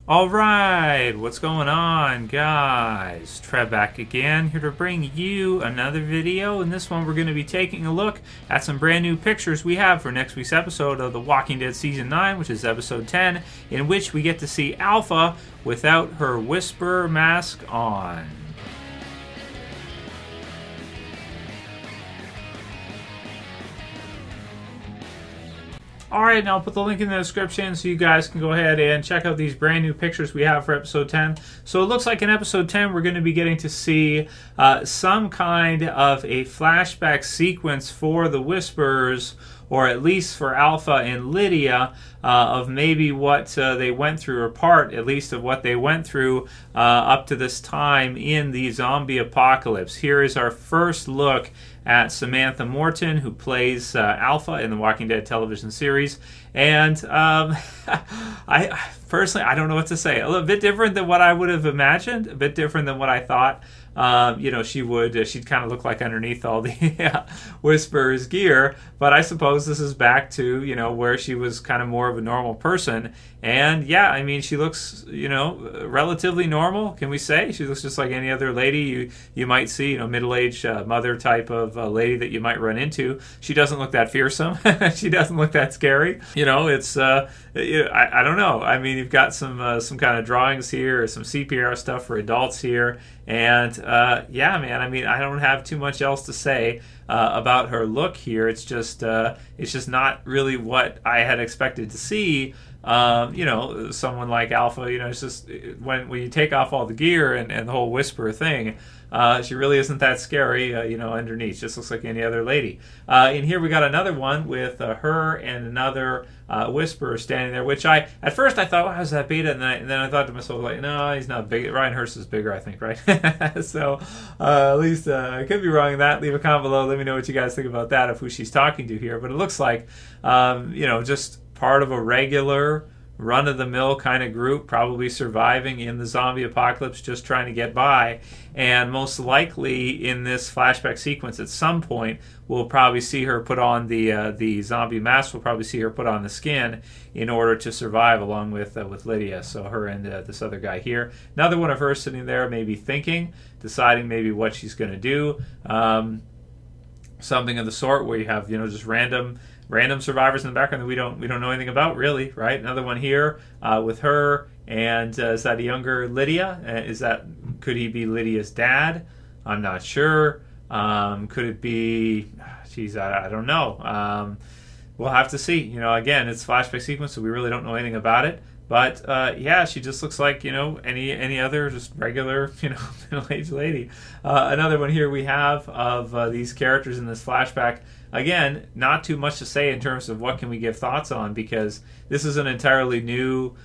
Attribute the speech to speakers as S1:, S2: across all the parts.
S1: Alright, what's going on, guys? Trev back again, here to bring you another video. In this one, we're going to be taking a look at some brand new pictures we have for next week's episode of The Walking Dead Season 9, which is episode 10, in which we get to see Alpha without her Whisperer mask on. Alright, now I'll put the link in the description so you guys can go ahead and check out these brand new pictures we have for episode 10. So it looks like in episode 10 we're going to be getting to see some kind of a flashback sequence for the Whisperers, or at least for Alpha and Lydia, of maybe what they went through, or part at least of what they went through up to this time in the zombie apocalypse. Here is our first look at Samantha Morton, who plays Alpha in the Walking Dead television series. And I personally, I don't know what to say. A little bit different than what I would have imagined, a bit different than what I thought. She'd kind of look like underneath all the Whisperer's gear, but I suppose this is back to, where she was kind of more of a normal person. And yeah, I mean, she looks, relatively normal, can we say? She looks just like any other lady you might see, middle-aged mother type of lady that you might run into. She doesn't look that fearsome. She doesn't look that scary. It's, I don't know. I mean, you've got some kind of drawings here, or some CPR stuff for adults here. And yeah, man, I mean, I don't have too much else to say about her look here. It's just not really what I had expected to see. Someone like Alpha, it's just when you take off all the gear and the whole Whisperer thing, she really isn't that scary, underneath. Just looks like any other lady. In here we got another one with her and another Whisperer standing there, which at first I thought, wow, is that Beta? And then I thought to myself, like, no, he's not big. Ryan Hurst is bigger, I think, right? So at least I could be wrong in that. Leave a comment below. Let me know what you guys think about that, of who she's talking to here. But it looks like, just part of a regular run-of-the-mill kind of group, probably surviving in the zombie apocalypse, just trying to get by. And most likely in this flashback sequence at some point we'll probably see her put on the zombie mask. We'll probably see her put on the skin in order to survive, along with Lydia. So her and this other guy here. Another one of her sitting there, maybe thinking, deciding maybe what she's going to do. Something of the sort where you have just random survivors in the background that we don't know anything about, really, right? Another one here with her, and is that a younger Lydia? Could he be Lydia's dad? I'm not sure. Could it be? Geez, I don't know. We'll have to see. Again, it's a flashback sequence, so we really don't know anything about it. But yeah, she just looks like any other just regular middle-aged lady. Another one here we have of these characters in this flashback. Again, not too much to say in terms of what can we give thoughts on, because this is an entirely new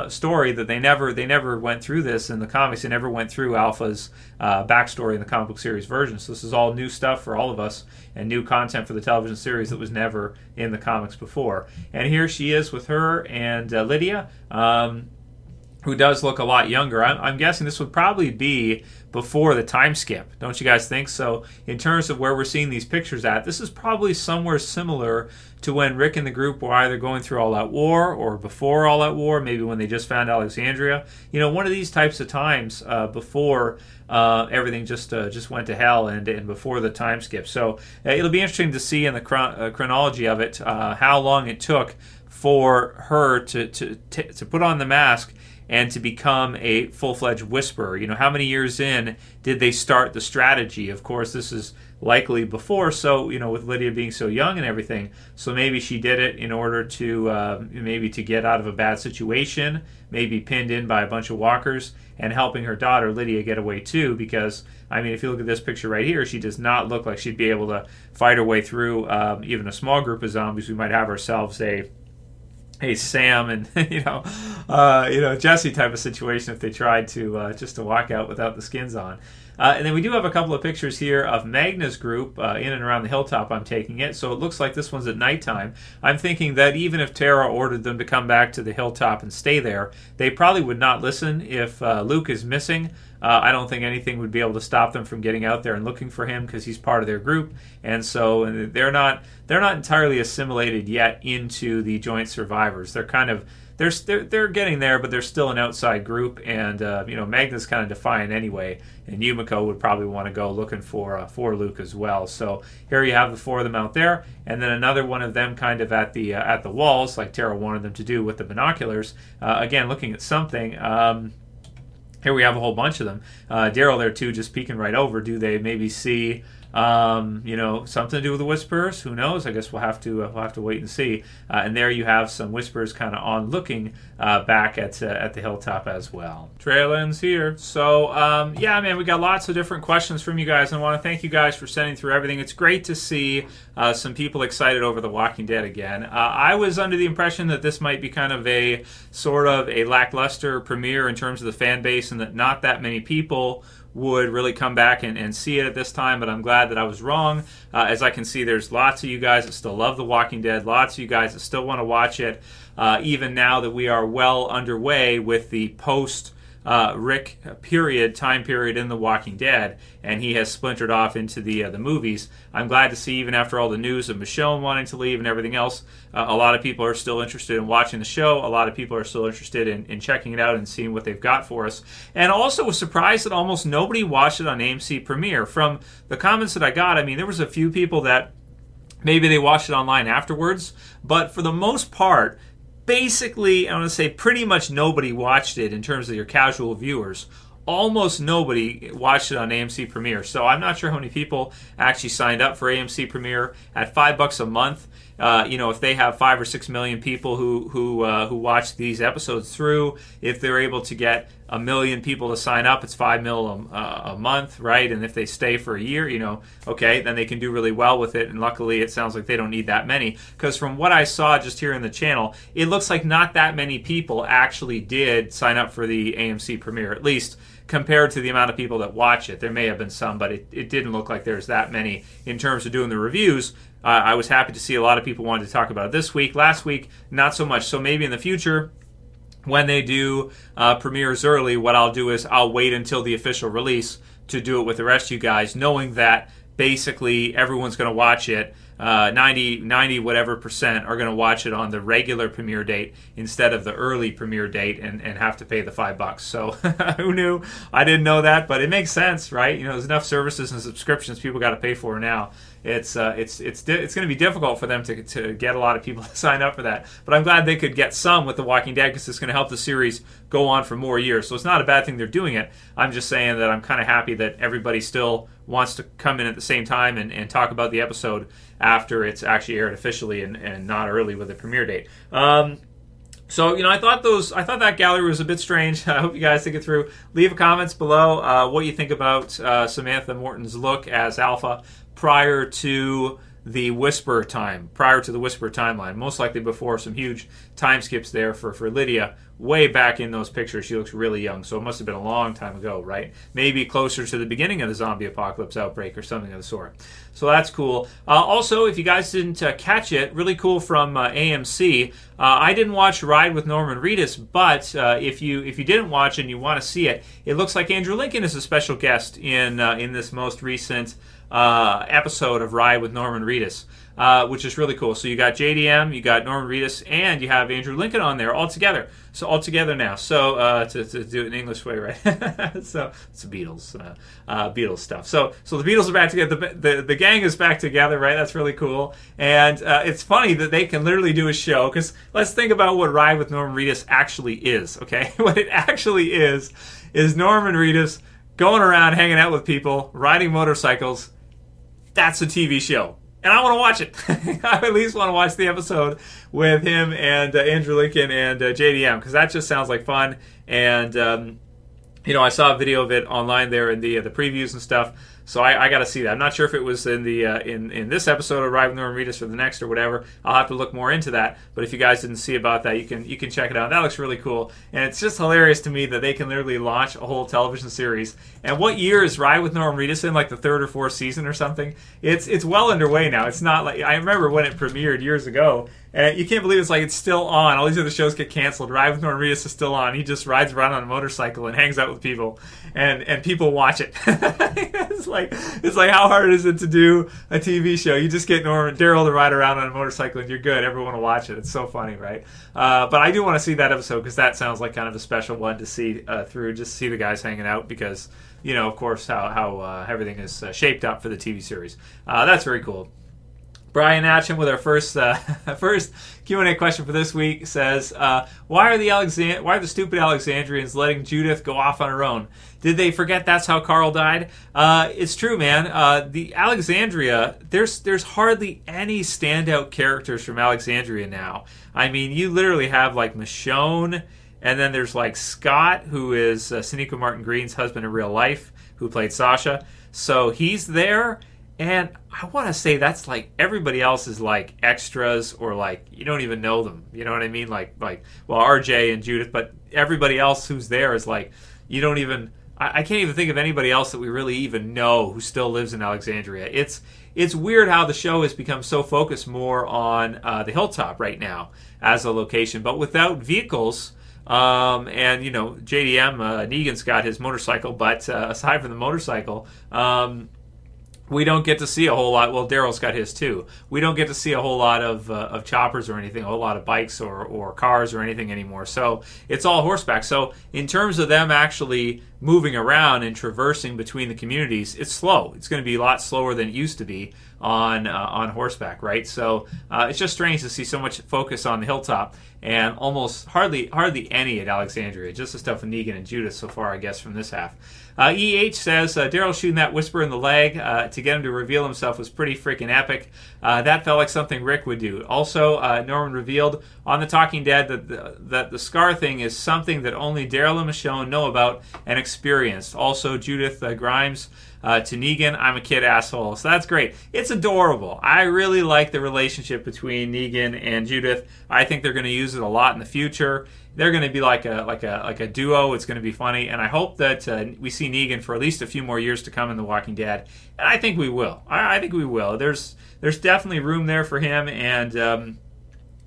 S1: story that they never went through this in the comics. They never went through Alpha's backstory in the comic book series version. So this is all new stuff for all of us, and new content for the television series that was never in the comics before. And here she is with her and Lydia, who does look a lot younger. I'm guessing this would probably be before the time skip. Don't you guys think? So in terms of where we're seeing these pictures at, this is probably somewhere similar to when Rick and the group were either going through All Out War or before All Out War, maybe when they just found Alexandria. One of these types of times before everything just went to hell, and before the time skip. So it'll be interesting to see in the chronology of it how long it took for her to put on the mask and to become a full-fledged Whisperer. How many years in did they start the strategy? Of course, this is likely before, so, with Lydia being so young and everything, so maybe she did it in order to, maybe to get out of a bad situation, maybe pinned in by a bunch of walkers, and helping her daughter, Lydia, get away too, because, I mean, if you look at this picture right here, she does not look like she'd be able to fight her way through even a small group of zombies. We might have ourselves a Sam and Jesse type of situation if they tried to just to walk out without the skins on. And then we do have a couple of pictures here of Magna's group in and around the Hilltop, I'm taking it. So it looks like this one's at nighttime. I'm thinking that even if Tara ordered them to come back to the Hilltop and stay there, they probably would not listen if Luke is missing. I don't think anything would be able to stop them from getting out there and looking for him, because he's part of their group. And so they're not entirely assimilated yet into the joint survivors. They're kind of they're getting there, but they're still an outside group, and Magna's kind of defiant anyway, and Yumiko would probably want to go looking for Luke as well. So here you have the 4 of them out there, and then another one of them kind of at the walls, like Tara wanted them to do with the binoculars. Again, looking at something. Here we have a whole bunch of them. Daryl there too, just peeking right over. Do they maybe see something to do with the Whisperers? Who knows? I guess we'll have to wait and see. And there you have some Whisperers kind of on looking back at the Hilltop as well. Trail ends here. So yeah, man, we got lots of different questions from you guys, and I want to thank you guys for sending through everything. It's great to see some people excited over The Walking Dead again. I was under the impression that this might be kind of a sort of a lackluster premiere in terms of the fan base, and that not that many people would really come back and see it at this time, but I'm glad that I was wrong. As I can see, there's lots of you guys that still love The Walking Dead, lots of you guys that still want to watch it, even now that we are well underway with the post Rick time period in The Walking Dead, and he has splintered off into the movies. I'm glad to see, even after all the news of Michonne wanting to leave and everything else, a lot of people are still interested in watching the show. A lot of people are still interested in checking it out and seeing what they've got for us. And also was surprised that almost nobody watched it on AMC Premiere. From the comments that I got, I mean, there was a few people that maybe they watched it online afterwards, but for the most part, basically, I want to say pretty much nobody watched it in terms of your casual viewers. Almost nobody watched it on AMC Premiere. So I'm not sure how many people actually signed up for AMC Premiere at $5 a month. If they have 5 or 6 million people who watch these episodes through, if they're able to get 1 million people to sign up, it's $5 million a month, right? And if they stay for a year, okay, then they can do really well with it. And luckily, it sounds like they don't need that many, because from what I saw just here in the channel, it looks like not that many people actually did sign up for the AMC Premiere, at least compared to the amount of people that watch it. There may have been some, but it didn't look like there's that many in terms of doing the reviews. I was happy to see a lot of people wanted to talk about it this week. Last week, not so much. So maybe in the future, when they do premieres early, what I'll do is I'll wait until the official release to do it with the rest of you guys, knowing that basically everyone's going to watch it. 90 whatever percent are going to watch it on the regular premiere date instead of the early premiere date and have to pay the $5. So who knew? I didn't know that, but it makes sense, right? There's enough services and subscriptions people got to pay for now. It's going to be difficult for them to get a lot of people to sign up for that. But I'm glad they could get some with The Walking Dead, because it's going to help the series go on for more years. So it's not a bad thing they're doing it. I'm just saying that I'm kind of happy that everybody still wants to come in at the same time and talk about the episode after it's actually aired officially and not early with the premiere date. So, I thought that gallery was a bit strange. I hope you guys think it through. Leave comments below what you think about Samantha Morton's look as Alpha prior to the Whisper timeline. Most likely before some huge time skips there for Lydia. Way back in those pictures, she looks really young, so it must have been a long time ago, right? Maybe closer to the beginning of the zombie apocalypse outbreak or something of the sort. So that's cool. Also, if you guys didn't catch it, really cool from AMC. I didn't watch Ride with Norman Reedus, but if you didn't watch and you want to see it, it looks like Andrew Lincoln is a special guest in this most recent episode of Ride with Norman Reedus, which is really cool. So you got JDM, you got Norman Reedus, and you have Andrew Lincoln on there all together. So all together now. So to do it in English way, right? So it's the Beatles stuff. So the Beatles are back together. The gang is back together, right? That's really cool. And it's funny that they can literally do a show, because let's think about what Ride with Norman Reedus actually is. Okay, what it actually is Norman Reedus going around hanging out with people, riding motorcycles. That's a TV show. And I want to watch it. I at least want to watch the episode with him and Andrew Lincoln and JDM, because that just sounds like fun. And, I saw a video of it online there in the previews and stuff. So I got to see that. I'm not sure if it was in the in this episode of Ride with Norman Reedus or the next or whatever. I'll have to look more into that. But if you guys didn't see about that, you can check it out. That looks really cool, and it's just hilarious to me that they can literally launch a whole television series. And what year is Ride with Norman Reedus in? Like the 3rd or 4th season or something? It's well underway now. It's not like I remember when it premiered years ago. And you can't believe it's still on. All these other shows get canceled. Ride with Norman Reedus is still on. He just rides around on a motorcycle and hangs out with people, and people watch it. It's it's like how hard is it to do a TV show? You just get Norman Daryl to ride around on a motorcycle and you're good. Everyone will watch it. It's so funny, right? But I do want to see that episode because that sounds like kind of a special one to see through, just to see the guys hanging out because, you know, of course, how everything is shaped up for the TV series. That's very cool. Brian Atcham with our first Q&A question for this week says, why are the stupid Alexandrians letting Judith go off on her own? Did they forget that's how Carl died? It's true, man. The Alexandria, there's hardly any standout characters from Alexandria now. I mean, you literally have like Michonne, and then there's like Scott, who is Sonequa Martin Green's husband in real life, who played Sasha. So he's there. And I want to say that's like everybody else is like extras or like you don't even know them. You know what I mean? Like well, RJ and Judith, but everybody else who's there is like you don't even. I can't even think of anybody else that we really even know who still lives in Alexandria. It's weird how the show has become so focused more on the Hilltop right now as a location, but without vehicles. And you know, JDM Negan's got his motorcycle, but aside from the motorcycle. We don't get to see a whole lot. Well, Daryl's got his too. We don't get to see a whole lot of choppers or anything, a whole lot of bikes or cars or anything anymore. So it's all horseback. So in terms of them actually moving around and traversing between the communities, it's slow. It's going to be a lot slower than it used to be on horseback, right? So it's just strange to see so much focus on the Hilltop and almost hardly any at Alexandria. Just the stuff with Negan and Judith so far, I guess, from this half. EH says, Daryl shooting that whisper in the leg to get him to reveal himself was pretty freaking epic. That felt like something Rick would do. Also, Norman revealed on The Talking Dead that the scar thing is something that only Daryl and Michonne know about and experienced. Also, Judith Grimes to Negan, I'm a kid asshole. So that's great. It's adorable. I really like the relationship between Negan and Judith. I think they're going to use it a lot in the future. They're going to be like a duo. It's going to be funny, and I hope that we see Negan for at least a few more years to come in The Walking Dead. And I think we will. I think we will. There's definitely room there for him, and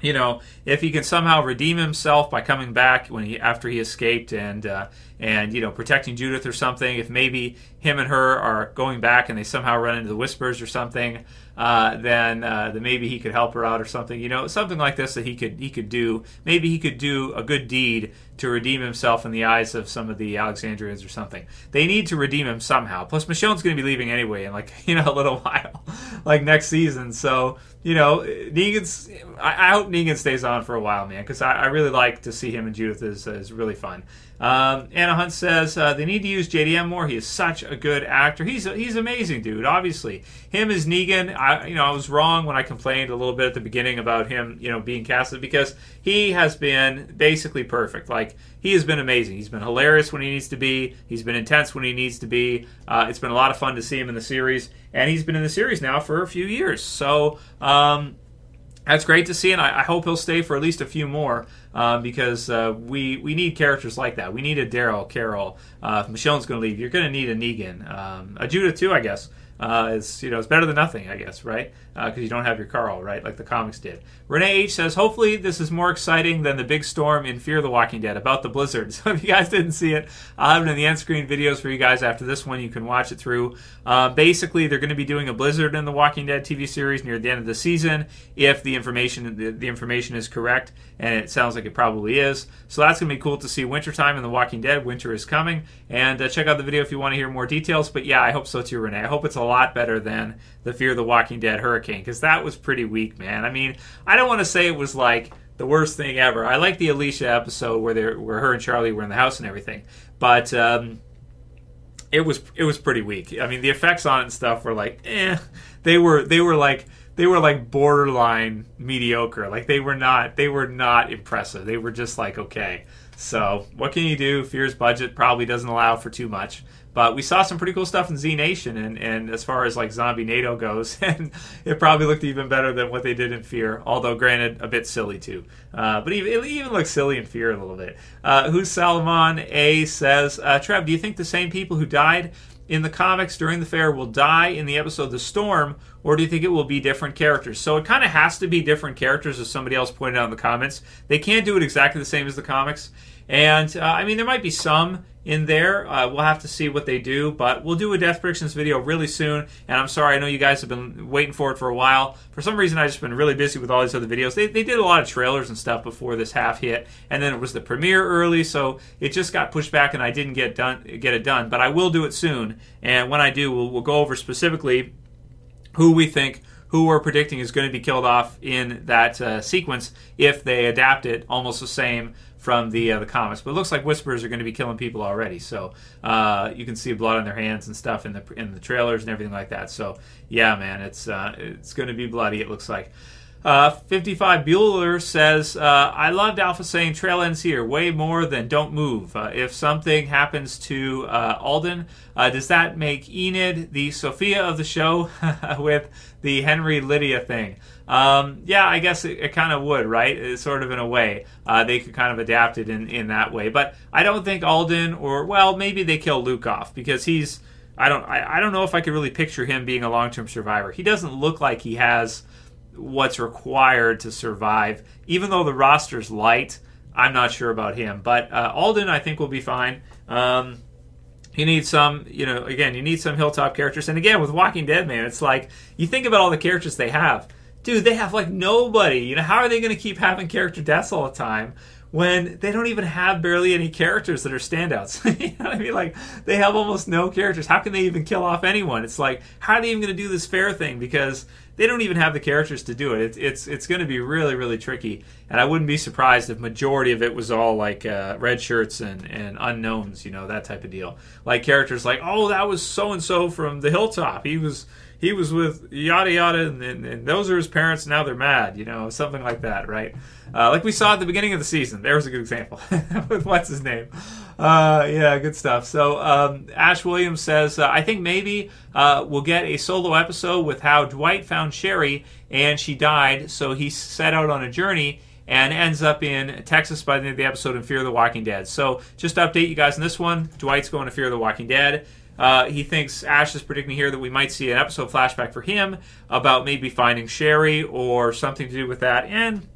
S1: you know, if he can somehow redeem himself by coming back after he escaped and you know, protecting Judith or something, if maybe him and her are going back and they somehow run into the Whispers or something, then maybe he could help her out or something. You know, something like this that he could do. Maybe he could do a good deed to redeem himself in the eyes of some of the Alexandrians or something. They need to redeem him somehow. Plus, Michonne's going to be leaving anyway in like, you know, a little while, like next season. So, you know, I hope Negan stays on for a while, man, because I really like to see him and Judith is really fun. Anna Hunt says they need to use JDM more. He is such a good actor. He's amazing, dude. Obviously, him as Negan. I was wrong when I complained a little bit at the beginning about him, you know, being casted because he has been basically perfect. Like he has been amazing. He's been hilarious when he needs to be. He's been intense when he needs to be. It's been a lot of fun to see him in the series, and he's been in the series now for a few years. So. That's great to see, and I hope he'll stay for at least a few more because we need characters like that. We need a Daryl, Carol. If Michonne's going to leave, you're going to need a Negan. A Judith, too, I guess. It's better than nothing, I guess, right? Because you don't have your Carl, right? Like the comics did. Renee H. says, hopefully this is more exciting than the big storm in Fear the Walking Dead about the blizzard. So if you guys didn't see it, I'll have it in the end screen videos for you guys after this one. You can watch it through. Basically, they're going to be doing a blizzard in the Walking Dead TV series near the end of the season if the information is correct, and it sounds like it probably is. So that's going to be cool to see wintertime in the Walking Dead. Winter is coming. And check out the video if you want to hear more details. But yeah, I hope so too, Renee. I hope it's a lot better than the Fear the Walking Dead hurricane, because that was pretty weak, man. I mean, I don't want to say it was like the worst thing ever. I like the Alicia episode where her and Charlie were in the house and everything, but it was pretty weak. I mean, the effects on it and stuff were like, they were like borderline mediocre. Like they were not impressive. They were just like, okay. So what can you do? Fear's budget probably doesn't allow for too much. But we saw some pretty cool stuff in Z Nation, and as far as like Zombie NATO goes, and it probably looked even better than what they did in Fear, although granted a bit silly too. But it even looks silly in Fear a little bit. Who's Salomon A says, Trev, do you think the same people who died in the comics during the fair will die in the episode The Storm, or do you think it will be different characters? So it kind of has to be different characters, as somebody else pointed out in the comments. They can't do it exactly the same as the comics. And, I mean, there might be some in there. We'll have to see what they do, but we'll do a Death Predictions video really soon. And I'm sorry, I know you guys have been waiting for it for a while. For some reason, I've just been really busy with all these other videos. They did a lot of trailers and stuff before this half hit, and then it was the premiere early, so it just got pushed back, and I didn't get it done. But I will do it soon, and when I do, we'll go over specifically who we're predicting is going to be killed off in that sequence if they adapt it almost the same from the comics. But it looks like Whisperers are going to be killing people already, so you can see blood on their hands and stuff in the trailers and everything like that. So yeah, man, it's going to be bloody, it looks like. 55 Bueller says, I loved Alpha saying trail ends here way more than don't move. If something happens to Alden, does that make Enid the Sophia of the show with the Henry Lydia thing? Yeah, I guess it kind of would, right? It's sort of in a way. They could kind of adapt it in that way. But I don't think Alden, or, well, maybe they kill Luke off because he's, I don't know if I could really picture him being a long-term survivor. He doesn't look like he has what's required to survive. Even though the roster's light, I'm not sure about him. But Alden, I think, will be fine. You need some, again, you need some Hilltop characters. And again, with Walking Dead, man, it's like, you think about all the characters they have. Dude, they have like nobody. How are they going to keep having character deaths all the time when they don't even have barely any characters that are standouts? You know what I mean? Like, they have almost no characters. How can they even kill off anyone? It's like, how are they even going to do this fair thing? Because they don't even have the characters to do it. It's going to be really, really tricky. And I wouldn't be surprised if majority of it was all like red shirts and unknowns, that type of deal. Like characters like, oh, that was so-and-so from the Hilltop. He was with yada yada, and those are his parents. Now they're mad, something like that, right? Like we saw at the beginning of the season. There was a good example with what's his name. Yeah, good stuff. So Ash Williams says, I think maybe we'll get a solo episode with how Dwight found Sherry and she died, so he set out on a journey and ends up in Texas by the end of the episode in Fear the Walking Dead. So just to update you guys on this one, Dwight's going to Fear the Walking Dead. He thinks, Ash is predicting here that we might see an episode flashback for him about maybe finding Sherry or something to do with that. And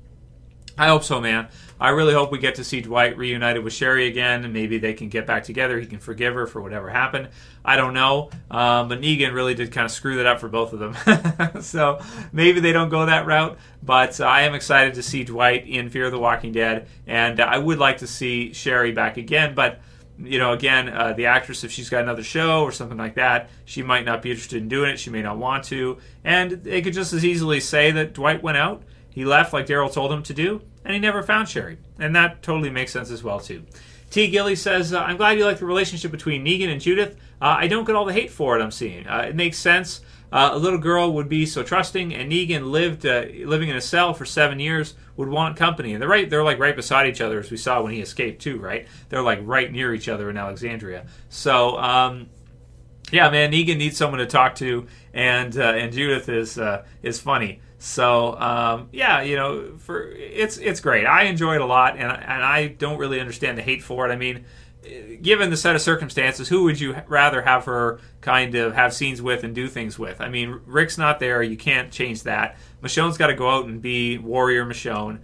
S1: I hope so, man. I really hope we get to see Dwight reunited with Sherry again, and maybe they can get back together. He can forgive her for whatever happened. I don't know. But Negan really did kind of screw that up for both of them. So maybe they don't go that route. But I am excited to see Dwight in Fear the Walking Dead. And I would like to see Sherry back again. But again, the actress, if she's got another show or something like that, she might not be interested in doing it. She may not want to. And they could just as easily say that Dwight went out, he left like Daryl told him to do, and he never found Sherry. And that totally makes sense as well, too. T. Gilly says, I'm glad you like the relationship between Negan and Judith. I don't get all the hate for it I'm seeing. It makes sense. A little girl would be so trusting, and Negan living in a cell for 7 years would want company. And they're like right beside each other, as we saw when he escaped too, right? They're like right near each other in Alexandria. So, yeah, man, Negan needs someone to talk to, and Judith is funny. So, yeah, it's great. I enjoy it a lot, and I don't really understand the hate for it. I mean, given the set of circumstances, who would you rather have her kind of have scenes with and do things with? I mean, Rick's not there. You can't change that. Michonne's got to go out and be warrior Michonne.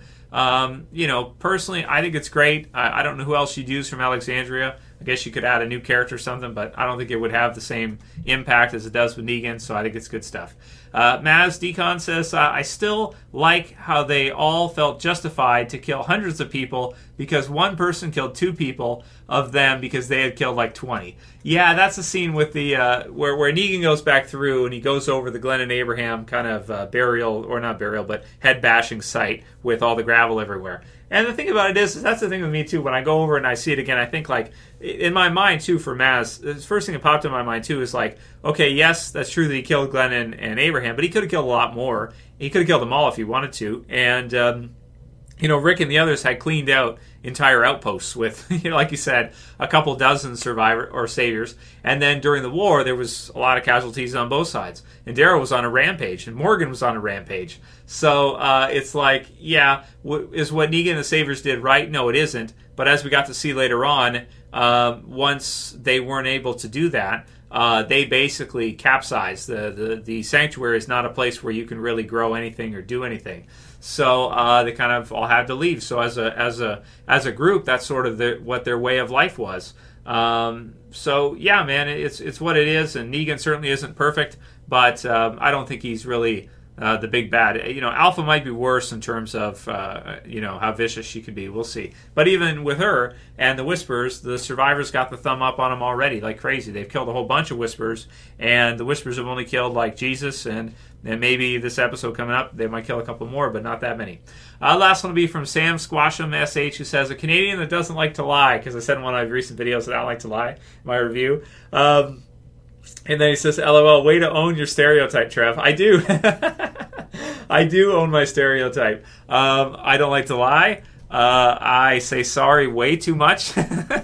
S1: Personally, I think it's great. I don't know who else you'd use from Alexandria. I guess you could add a new character or something, but I don't think it would have the same impact as it does with Negan, so I think it's good stuff. Maz Decon says, I still like how they all felt justified to kill hundreds of people because one person killed 2 people of them because they had killed like 20. Yeah, that's the scene with the where Negan goes back through and he goes over the Glenn and Abraham kind of burial, or not burial, but head bashing site with all the gravel everywhere. And the thing about it is that's the thing with me too. When I go over and I see it again, I think like in my mind too for Maz, the first thing that popped in my mind too is like, okay, yes, that's true that he killed Glenn and Abraham, but he could have killed a lot more. He could have killed them all if he wanted to. And Rick and the others had cleaned out entire outposts with, like you said, a couple dozen survivor or saviors. And then during the war, there was a lot of casualties on both sides. And Daryl was on a rampage, and Morgan was on a rampage. So it's like, yeah, is what Negan and the Saviors did right? No, it isn't. But as we got to see later on, once they weren't able to do that, they basically capsized. The sanctuary is not a place where you can really grow anything or do anything. So they kind of all had to leave. So as a group, that's sort of what their way of life was. So yeah, man, it's what it is, and Negan certainly isn't perfect, but I don't think he's really the big bad. Alpha might be worse in terms of how vicious she could be. We'll see. But even with her and the Whispers, the survivors got the thumb up on them already like crazy. They've killed a whole bunch of Whispers, and the Whispers have only killed like Jesus, and maybe this episode coming up they might kill a couple more, but not that many. Last one will be from Sam Squasham SH, who says, a Canadian that doesn't like to lie, because I said in one of my recent videos that I don't like to lie in my review. And then he says, LOL, way to own your stereotype, Trev. I do. I do own my stereotype. I don't like to lie. I say sorry way too much,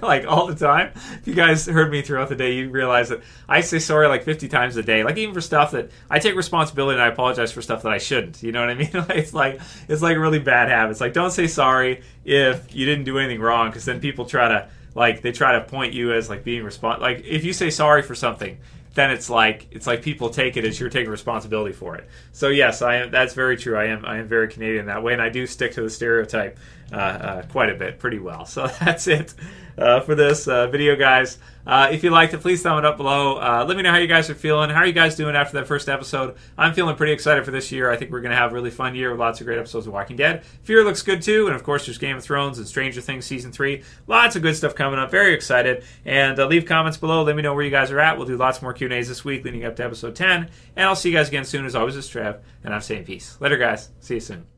S1: like all the time. If you guys heard me throughout the day, you realize that I say sorry like 50 times a day. Like even for stuff that I take responsibility and I apologize for stuff that I shouldn't. You know what I mean? It's like a really bad habit. It's like, don't say sorry if you didn't do anything wrong, because then people try to point you as like being like if you say sorry for something, then it's like people take it as you're taking responsibility for it. So yes, I am. That's very true. I am very Canadian that way, and I do stick to the stereotype quite a bit, pretty well. So that's it for this video, guys. If you liked it, please thumb it up below. Let me know how you guys are feeling. How are you guys doing after that first episode? I'm feeling pretty excited for this year. I think we're going to have a really fun year with lots of great episodes of Walking Dead. Fear looks good too, and of course there's Game of Thrones and Stranger Things Season 3. Lots of good stuff coming up. Very excited. And leave comments below. Let me know where you guys are at. We'll do lots more Q&As this week leading up to episode 10. And I'll see you guys again soon. As always, it's Trev, and I'm saying peace. Later, guys. See you soon.